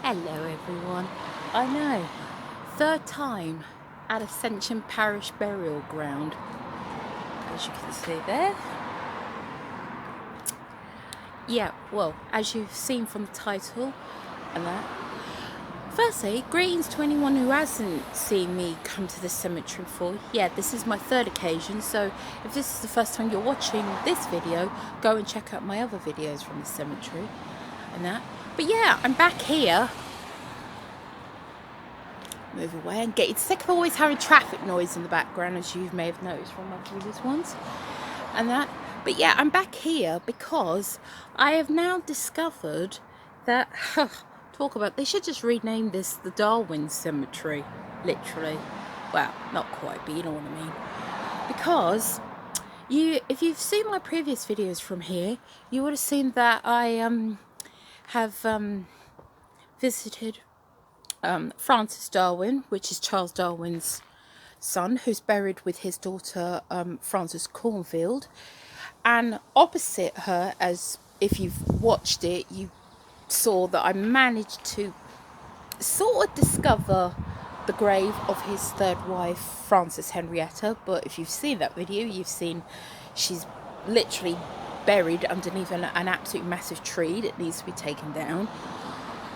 Hello everyone. I know, third time at Ascension Parish burial ground, as you can see there. Yeah, well, as you've seen from the title and that. Firstly, greetings to anyone who hasn't seen me come to the cemetery before. Yeah, this is my third occasion, so if this is the first time you're watching this video, go and check out my other videos from the cemetery and that. But yeah, I'm back here. Move away and get sick of always having traffic noise in the background, as you may have noticed from my previous ones and that. But yeah, I'm back here because I have now discovered that talk about, they should just rename this the Darwin Cemetery, literally. Well, not quite, but you know what I mean. Because if you've seen my previous videos from here, you would have seen that I have visited Francis Darwin, which is Charles Darwin's son, who's buried with his daughter Frances Cornfield. And opposite her, as if you've watched it, you saw that I managed to sort of discover the grave of his third wife, Frances Henrietta. But if you've seen that video, you've seen she's literally buried underneath an absolute massive tree that needs to be taken down.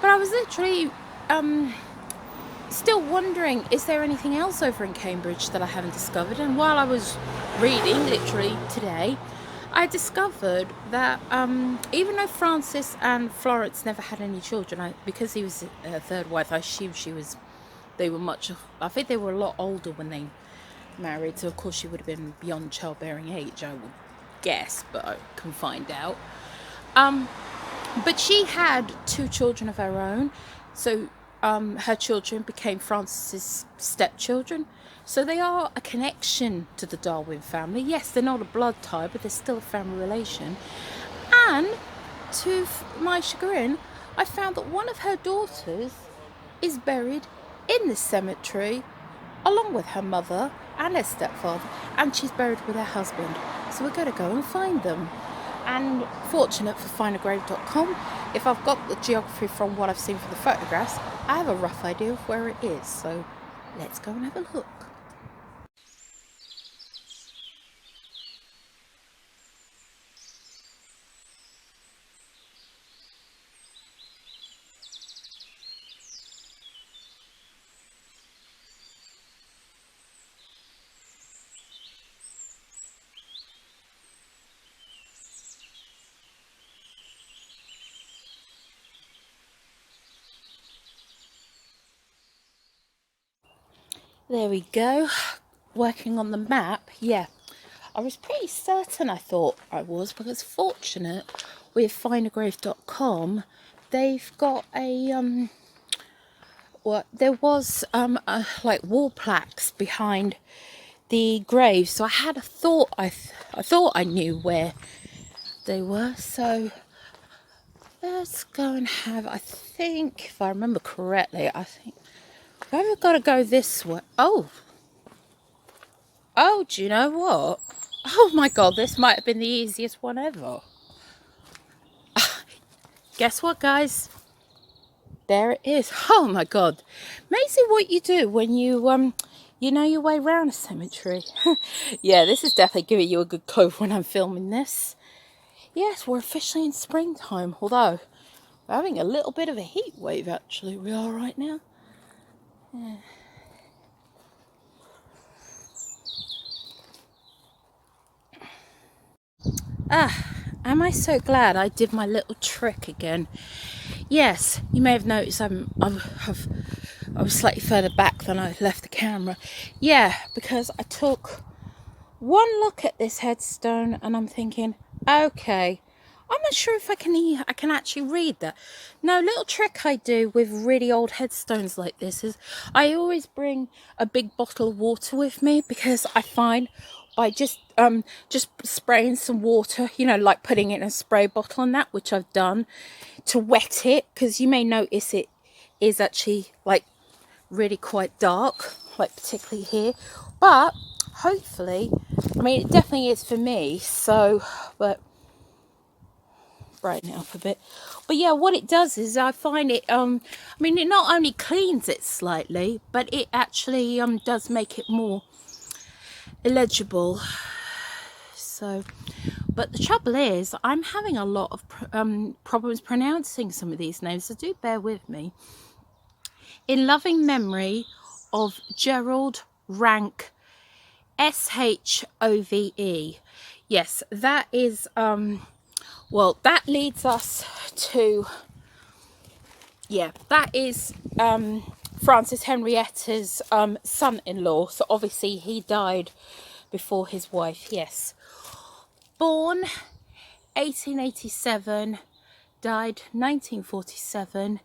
But I was literally still wondering, is there anything else over in Cambridge that I haven't discovered? And while I was reading, literally today, I discovered that even though Francis and Florence never had any children, because he was her third wife, I assume I think they were a lot older when they married, so of course she would have been beyond childbearing age, I would guess, but I can find out. But she had 2 children of her own, so her children became Francis's stepchildren. So they are a connection to the Darwin family. Yes, they're not a blood tie, but they're still a family relation. And to my chagrin, I found that one of her daughters is buried in this cemetery along with her mother and her stepfather, and she's buried with her husband. So we're going to go and find them. And fortunate for findagrave.com, if I've got the geography from what I've seen from the photographs, I have a rough idea of where it is. So let's go and have a look. There we go, working on the map. Yeah, I was pretty certain I thought I was, because fortunate with findagrave.com, they've got a there was like wall plaques behind the graves, so I had a thought I thought I knew where they were. So let's go and have, I think if I remember correctly, I think I've got to go this way. Oh, do you know what? Oh my god, this might have been the easiest one ever. Guess what, guys? There it is. Oh my god. Amazing what you do when you you know your way around a cemetery. Yeah, this is definitely giving you a good clue when I'm filming this. Yes, we're officially in springtime, although we're having a little bit of a heat wave, actually. We are right now. Yeah. Am I so glad I did my little trick again? Yes, you may have noticed I was slightly further back than I left the camera. Yeah, because I took one look at this headstone and I'm thinking, okay, I'm not sure if I can actually read that. No, little trick I do with really old headstones like this is I always bring a big bottle of water with me, because I find by just spraying some water, you know, like putting it in a spray bottle and that, which I've done to wet it, because you may notice it is actually like really quite dark, like particularly here, but hopefully, I mean, it definitely is for me. So, but brighten it up a bit. But yeah, what it does is I find it, I mean, it not only cleans it slightly, but it actually does make it more illegible. So, but the trouble is, I'm having a lot of problems pronouncing some of these names, so do bear with me. In loving memory of Gerald Rank, Shove. Yes, that is, well, that leads us to, yeah, that is Frances Henrietta's son-in-law. So obviously he died before his wife, yes. Born 1887, died 1947,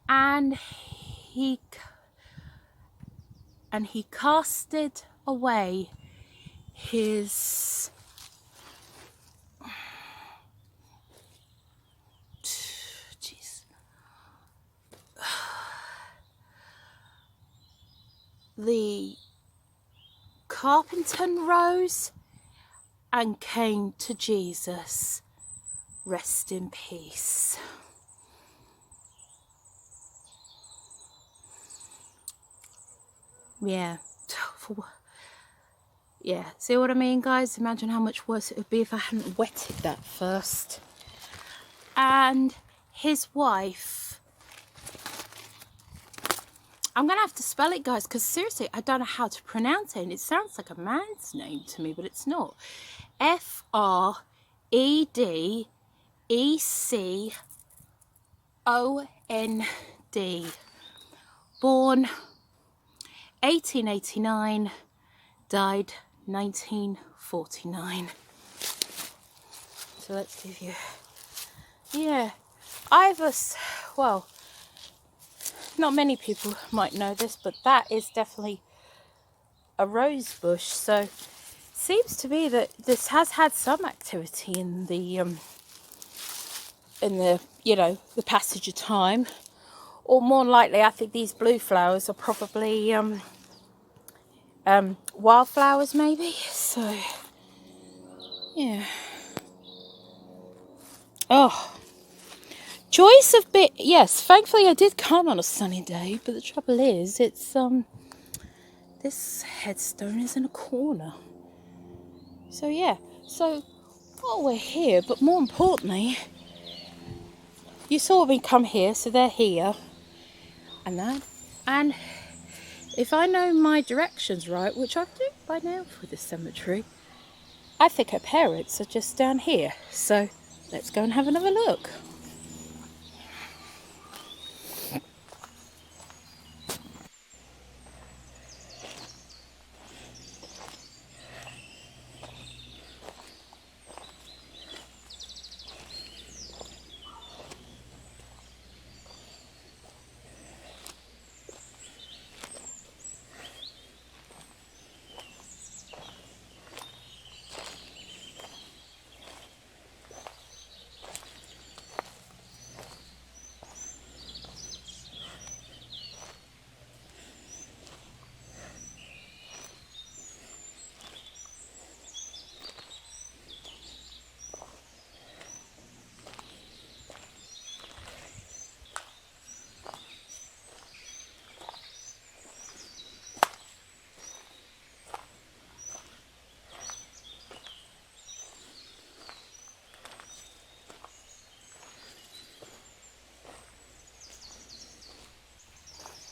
and he casted away his the Carpenton Rose and came to Jesus. Rest in peace. Yeah. Yeah, see what I mean, guys? Imagine how much worse it would be if I hadn't wetted that first. And his wife, I'm going to have to spell it, guys, because seriously, I don't know how to pronounce it. And it sounds like a man's name to me, but it's not. Fredegond. Born 1889, died 1949. So let's give you, yeah, well, not many people might know this, but that is definitely a rose bush. So seems to be that this has had some activity in the you know, the passage of time, or more likely I think these blue flowers are probably wildflowers maybe. So yeah. Oh, choice of bit, yes, thankfully I did come on a sunny day, but the trouble is it's this headstone is in a corner. So yeah, so while we're here, but more importantly, you saw me come here, so they're here and that, and if I know my directions right, which I do by now for the cemetery, I think her parents are just down here. So let's go and have another look.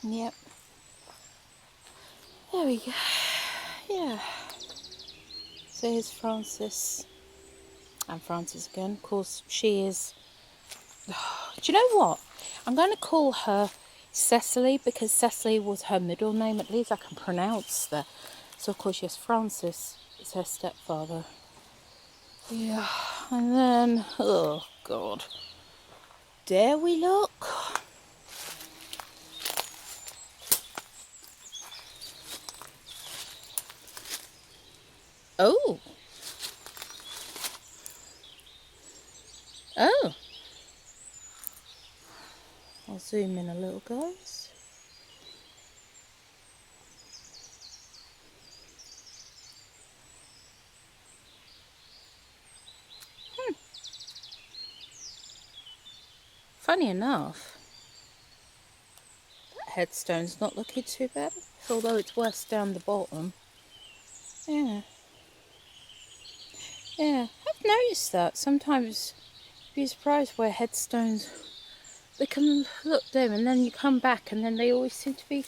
Yep. There we go. Yeah. So here's Frances. And Frances again. Of course, she is... Do you know what? I'm going to call her Cecily, because Cecily was her middle name. At least I can pronounce that. So, of course, yes, Frances is her stepfather. Yeah. And then... Oh, God. Dare we look? Oh. Oh. I'll zoom in a little, guys. Funny enough, that headstone's not looking too bad, although it's worse down the bottom. Yeah. Yeah, I've noticed that sometimes you'd be surprised where headstones, they can look dim and then you come back and then they always seem to be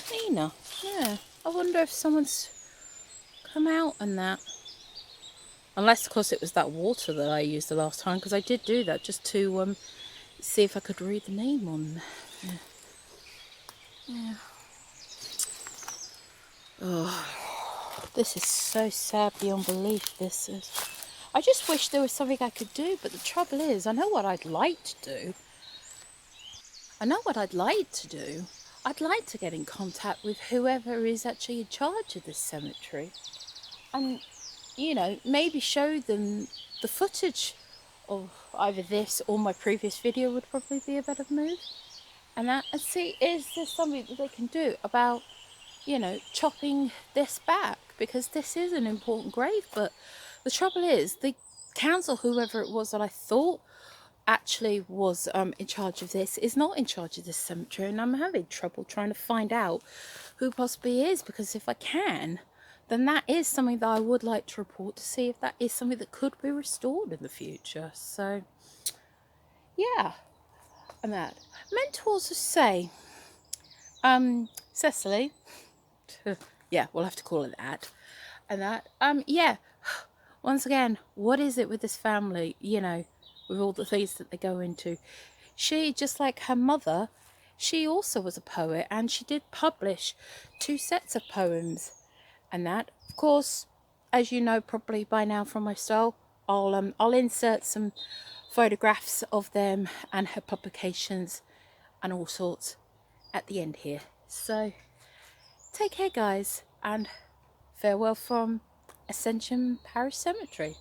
cleaner. Yeah, I wonder if someone's come out on that. Unless, of course, it was that water that I used the last time, because I did do that just to see if I could read the name on there. Yeah. Oh, this is so sad beyond belief, this is. I just wish there was something I could do, but the trouble is, I know what I'd like to do. I'd like to get in contact with whoever is actually in charge of this cemetery. And, you know, maybe show them the footage of either this or my previous video would probably be a better move. And see, is there something that they can do about, you know, chopping this back? Because this is an important grave, but the trouble is, the council, whoever it was that I thought actually was in charge of this, is not in charge of this cemetery, and I'm having trouble trying to find out who possibly is, because if I can, then that is something that I would like to report to see if that is something that could be restored in the future. So, yeah, and that. I meant to also say, Cecily, yeah, we'll have to call it that, and that, yeah, once again, what is it with this family, you know, with all the things that they go into? She, just like her mother, she also was a poet, and she did publish 2 sets of poems. And that, of course, as you know probably by now from my style, I'll insert some photographs of them and her publications and all sorts at the end here. So take care, guys, and farewell from Ascension Parish Cemetery.